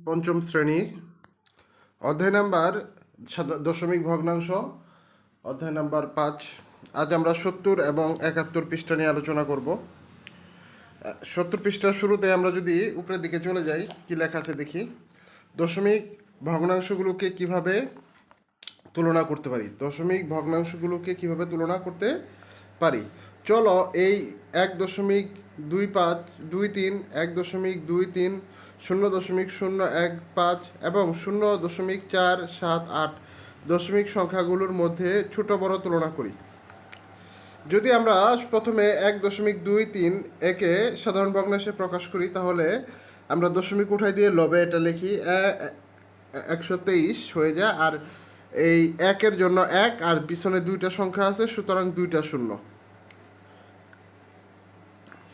পঞ্চম শ্রেণী অধ্যায় নাম্বার দশমিক ভগ্নাংশ অধ্যায় নাম্বার 5। আজ আমরা 70 এবং 71 পৃষ্ঠা নিয়ে আলোচনা করব। 70 পৃষ্ঠার শুরুতে আমরা যদি উপরের দিকে চলে যাই, কি লেখা আছে দেখি। দশমিক ভগ্নাংশগুলোকে কিভাবে তুলনা করতে পারি, দশমিক ভগ্নাংশগুলোকে কিভাবে তুলনা করতে পারি। চলো এই 1.25, 23, 1.23, 0.015 এবং 0.478 দশমিক সংখ্যাগুলোর মধ্যে ছোট বড় তুলনা করি। যদি আমরা প্রথমে 1.23 একে সাধারণ ভগ্নাংশে প্রকাশ করি, তাহলে আমরা দশমিক উঠাই দিয়ে লবে এটা লিখি 123 হয়ে যায়। আর এই একের জন্য 1 আর পিছনে দুইটা সংখ্যা আছে, সুতরাং দুইটা শূন্য।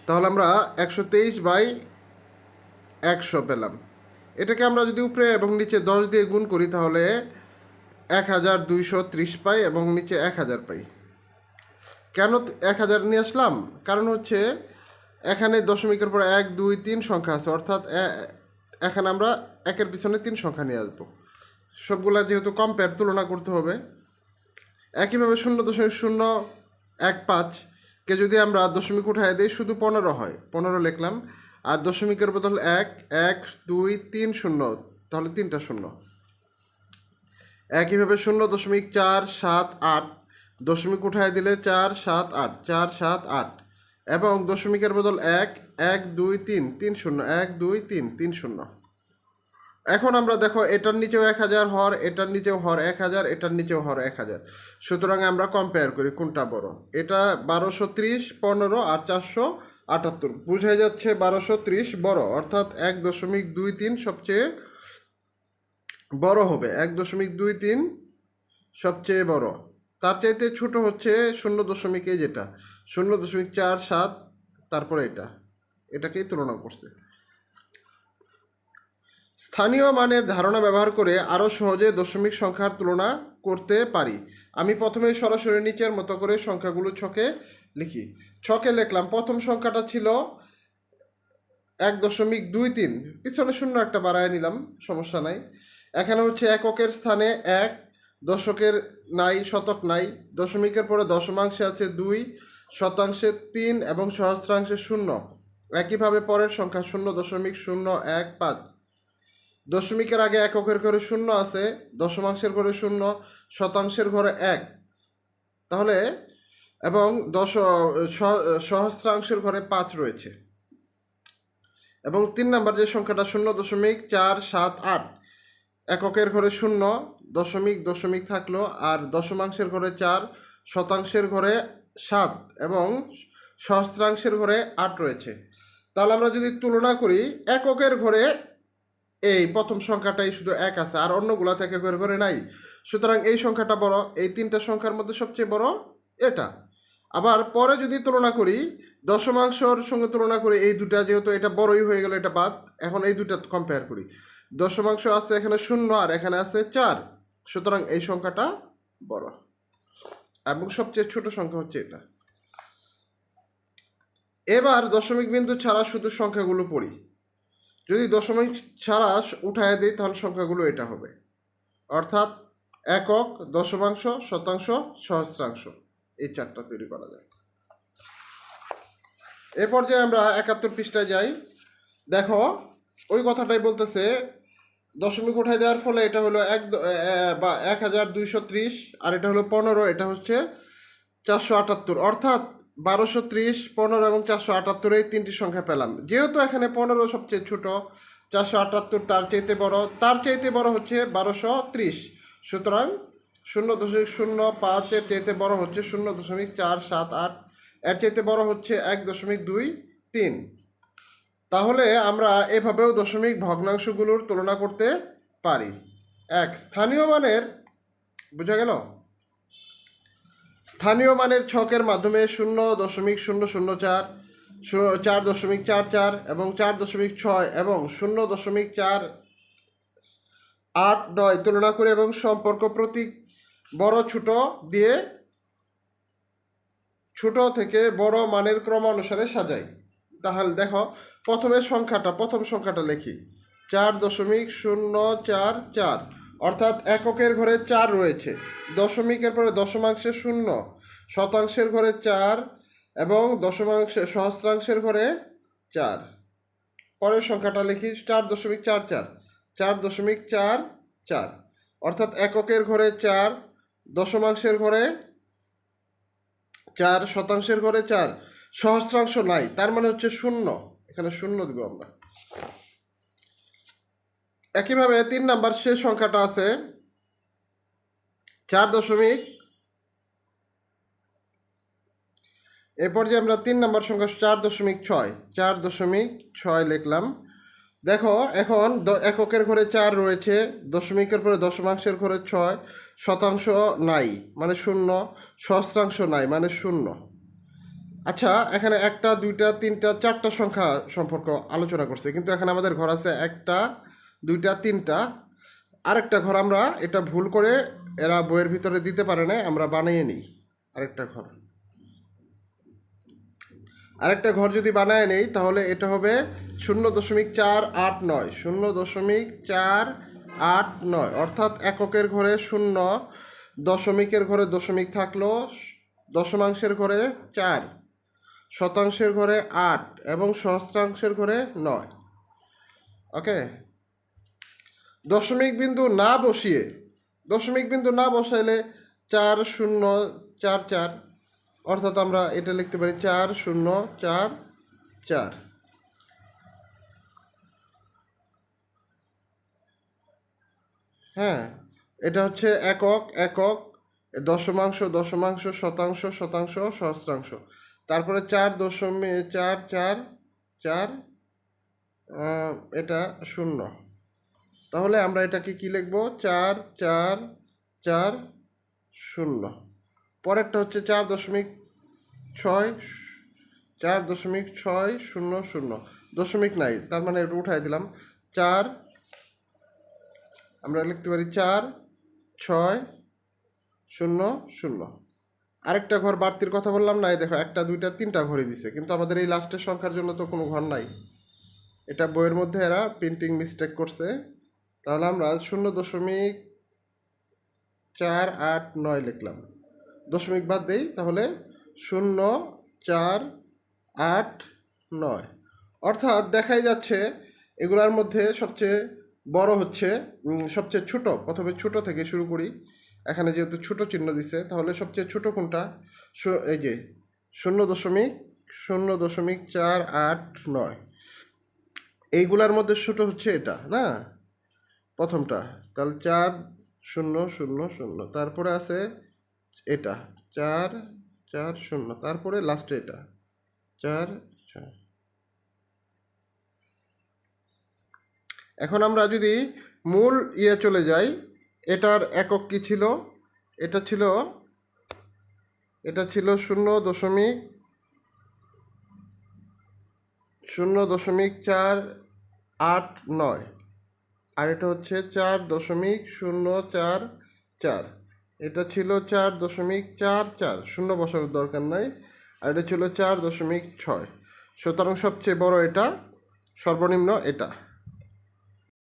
তাহলে আমরা 123/100 পেলাম। এটাকে আমরা যদি উপরে এবং নিচে 10 দিয়ে গুণ করি, তাহলে 1230 পাই এবং নিচে 1000 পাই। কেন 1000 নিয়ে আসলাম? কারণ হচ্ছে এখানে দশমিকের পর 1, 2, 3 সংখ্যা আছে, অর্থাৎ এখানে আমরা একের পিছনে 3 সংখ্যা নিয়ে আসবো। সবগুলা যেহেতু কম্পেয়ার, তুলনা করতে হবে। একইভাবে 0.015 কে যদি আমরা দশমিক উঠায় দিই, শুধু 15 হয়, 15 লিখলাম। আর দশমিকের বদল 1, 1, 2, 3 শূন্য, তাহলে 3টা শূন্য। একইভাবে 0.478 দশমিক উঠায় দিলে 4, 7, 8, 4, 7, 8 এবং দশমিকের বদল 1, 1, 2, 3, 3 শূন্য, 1, 2, 3, 3 শূন্য। এখন আমরা দেখো, এটার নিচেও 1000 হর, এটার নিচেও হর 1000, এটার নিচেও হর 1000। সুতরাং আমরা কম্পেয়ার করি কোনটা বড়। এটা 1230, 15 আর 478 বুঝাই যাচ্ছে 1230 বড়, অর্থাৎ 1.23 সবচেয়ে বড় হবে। 1.23 সবচেয়ে বড়। তার চাইতে ছোট হচ্ছে 0. যেটা 0.47, তারপরে এটাকেই তুলনা করছে। স্থানীয় মানের ধারণা ব্যবহার করে আরও সহজে দশমিক সংখ্যার তুলনা করতে পারি। আমি প্রথমে সরাসরি নিচের মতো করে সংখ্যাগুলো ছকে লিখি। ছকে লিখলাম, প্রথম সংখ্যাটা ছিল 1.23, পিছনে শূন্য একটা বাড়ায় নিলাম, সমস্যা নাই। এখানে হচ্ছে এককের স্থানে 1, দশকের নাই, শতক নাই, দশমিকের পরে দশমাংশে আছে 2, শতাংশে 3 এবং সহস্রাংশে 0। একইভাবে পরের সংখ্যা 0.015, দশমিকের আগে এককের ঘরে 0 আছে, দশমাংশের ঘরে 0, শতাংশের ঘরে 1, তাহলে এবং সহস্রাংশের ঘরে 5 রয়েছে। এবং 3 নাম্বার যে সংখ্যাটা 0.478, এককের ঘরে 0, দশমিক থাকলো, আর দশমাংশের ঘরে 4, শতাংশের ঘরে 7 এবং সহস্রাংশের ঘরে 8 রয়েছে। তাহলে আমরা যদি তুলনা করি, এককের ঘরে এই প্রথম সংখ্যাটাই শুধু 1 আছে, আর অন্যগুলা থেকে ঘরে নাই। সুতরাং এই সংখ্যাটা বড়, এই 3টা সংখ্যার মধ্যে সবচেয়ে বড় এটা। আবার পরে যদি তুলনা করি, দশমাংশর সঙ্গে তুলনা করি, এই দুটা যেহেতু এটা বড়ই হয়ে গেল, এটা বাদ। এখন এই দুটা কম্পেয়ার করি, দশমাংশ আছে এখানে 0 আর এখানে আছে 4, সুতরাং এই সংখ্যাটা বড় এবং সবচেয়ে ছোট সংখ্যা হচ্ছে এটা। এবার দশমিক বিন্দু ছাড়া শুধু সংখ্যাগুলো পড়ি। যদি দশমিক ছাড়া উঠায় দিই, তাহলে সংখ্যাগুলো এটা হবে, অর্থাৎ একক, দশমাংশ, শতাংশ, সহস্রাংশ, এই 4টা তৈরি করা যায়। এ পর্যায়ে আমরা 71 পৃষ্ঠায় যাই। দেখো, ওই কথাটাই বলতেছে, দশমিক উঠায় দেওয়ার ফলে এটা হলো 1230, আর এটা হলো 15, এটা হচ্ছে 478, অর্থাৎ 1230, 15 এবং 478 এই 3টি সংখ্যা পেলাম। যেহেতু এখানে 15 সবচেয়ে ছোট, 478 তার চাইতে বড়, তার চাইতে বড় হচ্ছে 1230, সুতরাং 0.05 এর চাইতে বড় হচ্ছে 0.478, এর চাইতে বড় হচ্ছে 1.23। তাহলে আমরা এভাবেও দশমিক ভগ্নাংশগুলোর তুলনা করতে পারি। স্থানীয় মানের, বোঝা গেল? স্থানীয় মানের ছকের মাধ্যমে 0.004, 4.44 এবং 4.6 এবং 0.489 তুলনা করে এবং সম্পর্ক প্রতীক বড় ছোট দিয়ে ছোট থেকে বড় মানের ক্রমানুসারে সাজাই। তাহলে দেখো, প্রথম সংখ্যাটা লিখি, 4.044, অর্থাৎ এককের ঘরে 4 রয়েছে, দশমিকের পরে দশমাংশে 0, শতাংশের ঘরে 4 এবং সহস্রাংশের ঘরে 4। পরের সংখ্যাটা লিখি 4.44, 4.44, অর্থাৎ এককের ঘরে 4, দশমাংশের ঘরে 4, শতাংশের ঘরে 4, সহস্রাংশ নাই, তার মানে হচ্ছে 0, এখানে 0 দিব আমরা। একইভাবে 3 নাম্বার শেষ সংখ্যাটা আছে 4. এরপর যে আমরা 3 নাম্বার সংখ্যা 4.6, 4.6 লিখলাম। দেখো এখন এককের ঘরে 4 রয়েছে, দশমিকের পরে দশমাংশের ঘরে 6, শতাংশ নাই মানে 0, সহস্রাংশ নাই মানে 0। আচ্ছা, এখানে 1, 2, 3, 4টা সংখ্যা সম্পর্ক আলোচনা করছে, কিন্তু এখানে আমাদের ঘর আছে 1, 2, 3টা। আরেকটা ঘর আমরা এটা ভুল করে এরা বইয়ের ভিতরে দিতে পারে না, আমরা বানিয়ে নিই আরেকটা ঘর যদি বানায় নেই তাহলে এটা হবে 0.489, 0.489, অর্থাৎ এককের ঘরে 0, দশমিকের ঘরে দশমিক থাকলো, দশমাংশের ঘরে 4, শতাংশের ঘরে 8 এবং সহস্রাংশের ঘরে 9। ওকে, দশমিক বিন্দু না বসাইলে 4044, অর্থাৎ আমরা এটা লিখতে পারি 4044। হ্যাঁ, এটা হচ্ছে একক, দশমাংশ, শতাংশ, সহস্রাংশ, তারপরে 4.444, এটা 0। তাহলে আমরা এটাকে কি লিখবো? 4440। পরেরটা হচ্ছে 4.600, দশমিক নাই, তার মানে এটা উঠাই দিলাম 4, আমরা লিখতে পারি 4600। আরেকটা ঘর বাড়তির কথা বললাম না, এই দেখো 1, 2, 3টা ঘরে দিছে, কিন্তু আমাদের এই লাস্টের সংখ্যার জন্য তো কোনো ঘর নাই, এটা বইয়ের মধ্যে এরা প্রিন্টিং মিস্টেক করছে। তাহলে আমরা 0.489 লিখলাম, দশমিক বাদ দেই, তাহলে 0489। অর্থাৎ দেখাই যাচ্ছে এগুলার মধ্যে সবচেয়ে বড় হচ্ছে, সবচেয়ে ছোট, প্রথমে ছোট থেকে শুরু করি, এখানে যেহেতু ছোট চিহ্ন দিছে তাহলে সবচেয়ে ছোট কোনটা? এই যে 0.489, এইগুলার মধ্যে ছোট হচ্ছে এটা না, প্রথমটা, তাহলে 4000, তারপরে আছে এটা 440, তারপরে লাস্টে এটা 4। এখন আমরা যদি মূল চলে যাই, এটার একক কি ছিল? এটা ছিল 0.489, আর এটা হচ্ছে 4.044, এটা ছিল 4.44, শূন্য বসানোর দরকার নাই, আর এটা ছিল 4.6। সুতরাং সবচেয়ে বড় এটা, সর্বনিম্ন এটা।